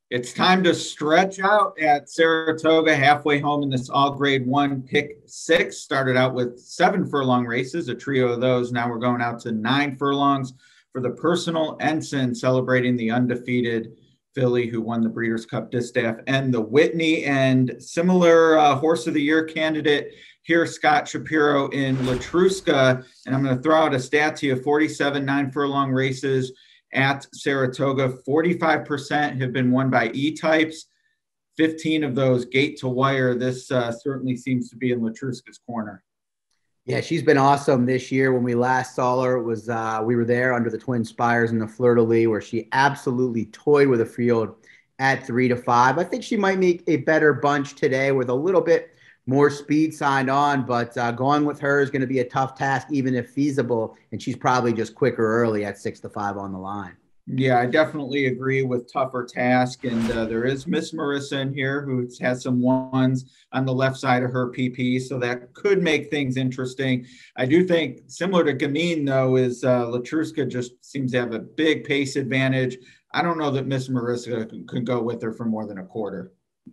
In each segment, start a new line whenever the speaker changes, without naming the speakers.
It's time to stretch out at Saratoga, halfway home in this all grade one pick six. Started out with 7 furlong races, a trio of those. Now we're going out to 9 furlongs for the Personal Ensign, celebrating the undefeated filly who won the Breeders' Cup Distaff and the Whitney. And similar Horse of the Year candidate here, Scott Shapiro in Latruska. And I'm going to throw out a stat to you: 47 9 furlong races at Saratoga. 45% have been won by E-types. 15 of those gate to wire. This certainly seems to be in Latruska's corner.
Yeah, she's been awesome this year. When we last saw her, it was we were there under the Twin Spires in the Fleur de Lis, where she absolutely toyed with a field at 3 to 5. I think she might make a better bunch today with a little bit more speed signed on, but going with her is going to be a tough task, even if feasible. And she's probably just quicker early at 6 to 5 on the line.
Yeah, I definitely agree with tougher task. And there is Miss Marissa in here who has some ones on the left side of her PP. So that could make things interesting. I do think, similar to Gamine, though, is Latruska just seems to have a big pace advantage. I don't know that Miss Marissa could go with her for more than a quarter.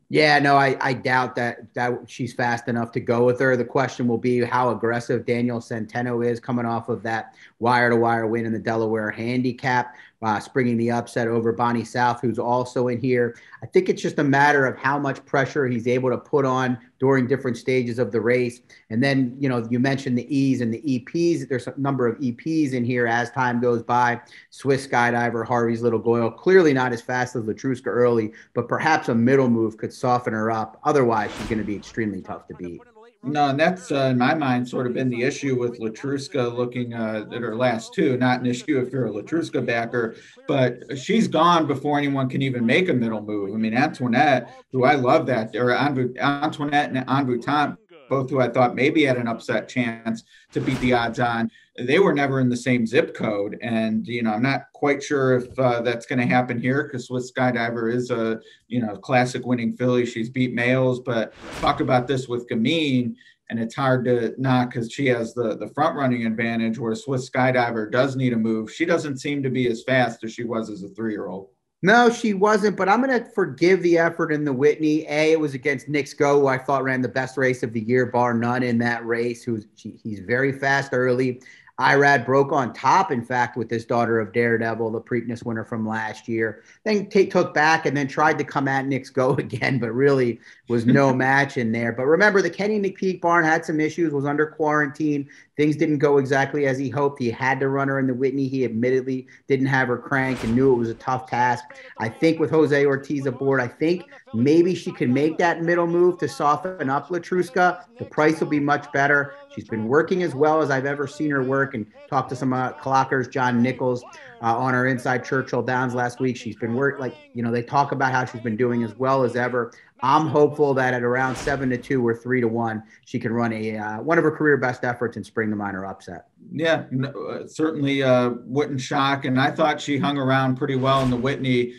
Yeah, no, I doubt that she's fast enough to go with her. The question will be how aggressive Daniel Centeno is coming off of that wire-to-wire win in the Delaware Handicap, springing the upset over Bonnie South, who's also in here. I think it's just a matter of how much pressure he's able to put on during different stages of the race. And then, you mentioned the E's and the EPs. There's a number of EPs in here as time goes by. Swiss Skydiver, Harvey's Little Goyle, clearly not as fast as Latruska early, but perhaps a middle move could soften her up. Otherwise, she's going to be extremely tough to beat.
No, and that's in my mind sort of been the issue with Latruska looking at her last two. Not an issue if you're a Latruska backer, but she's gone before anyone can even make a middle move. I mean, Antoinette, who I love that, or Antoinette and Anboutant, both who I thought maybe had an upset chance to beat the odds on, they were never in the same zip code. And, I'm not quite sure if that's going to happen here, because Swiss Skydiver is a, classic winning filly. She's beat males, but talk about this with Gamine, and it's hard to knock because she has the front running advantage, where Swiss Skydiver does need a move. She doesn't seem to be as fast as she was as a 3-year-old.
No, she wasn't, but I'm going to forgive the effort in the Whitney. It was against Nick Go, who I thought ran the best race of the year, bar none in that race. He's very fast early. Irad broke on top, in fact, with this Daughter of Daredevil, the Preakness winner from last year. Then took back and then tried to come at Nick's Go again, but really was no match in there. But remember, the Kenny McPeak barn had some issues, was under quarantine. Things didn't go exactly as he hoped. He had to run her in the Whitney. He admittedly didn't have her crank and knew it was a tough task. I think with Jose Ortiz aboard, I think maybe she can make that middle move to soften up Latruska. The price will be much better. She's been working as well as I've ever seen her work, and talked to some clockers, John Nichols, on our Inside Churchill Downs last week. She's been they talk about how she's been doing as well as ever. I'm hopeful that at around 7-2 or 3-1, she can run one of her career best efforts and spring the minor upset.
Yeah, no, certainly wouldn't shock. And I thought she hung around pretty well in the Whitney,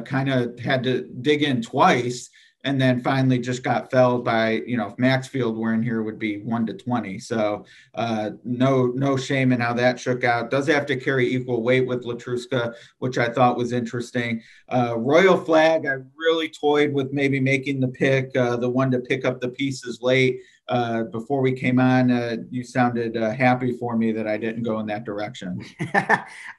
kind of had to dig in twice, and then finally just got felled by, if Maxfield were in here, would be 1-20. So no shame in how that shook out. Does have to carry equal weight with Latruska, which I thought was interesting. Royal Flag, I really toyed with maybe making the pick, the one to pick up the pieces late. Before we came on, you sounded happy for me that I didn't go in that direction.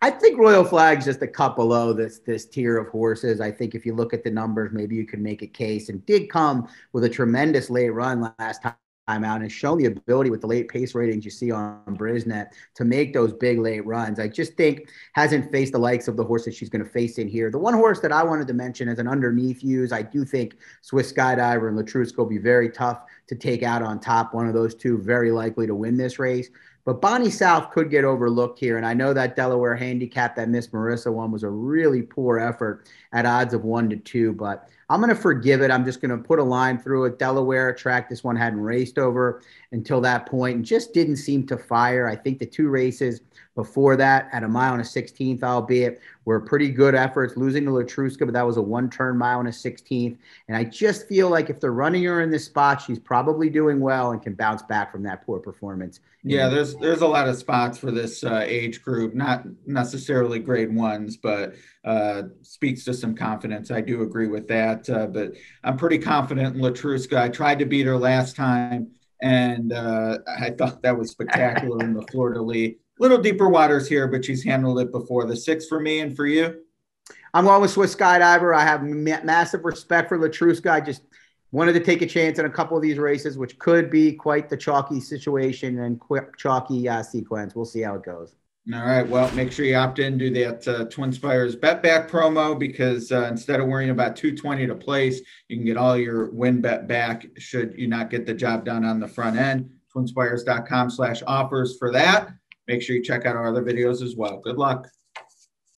I think Royal Flag's just a cut below this tier of horses. I think if you look at the numbers, maybe you can make a case, and did come with a tremendous late run last time out and shown the ability with the late pace ratings you see on Brisnet to make those big late runs. I just think hasn't faced the likes of the horses she's going to face in here. The one horse that I wanted to mention as an underneath use, I do think Swiss Skydiver and Latruska will be very tough to take out on top. One of those two very likely to win this race. But Bonnie South could get overlooked here. And I know that Delaware handicap, that Miss Marissa one, was a really poor effort at odds of 1-2, but I'm going to forgive it. I'm just going to put a line through it. Delaware, a track this one hadn't raced over until that point and just didn't seem to fire. I think the two races before that at a mile and a 16th, albeit, were pretty good efforts, losing to Latruska, but that was a one-turn mile and a 16th. And I just feel like if they're running her in this spot, she's probably doing well and can bounce back from that poor performance.
Yeah, there's a lot of spots for this age group, not necessarily grade ones, but speaks to some confidence. I do agree with that, but I'm pretty confident in Latruska. I tried to beat her last time, and I thought that was spectacular in the Fleur-de-Lis. Little deeper waters here, but she's handled it before. The 6 for me, and for you?
I'm going with Swiss Skydiver. I have massive respect for Latruska. I just wanted to take a chance in a couple of these races, which could be quite the chalky situation and quick chalky sequence. We'll see how it goes.
All right. Well, make sure you opt in, do that Twin Spires bet back promo, because instead of worrying about 220 to place, you can get all your win bet back should you not get the job done on the front end. Twinspires.com/offers for that. Make sure you check out our other videos as well. Good luck.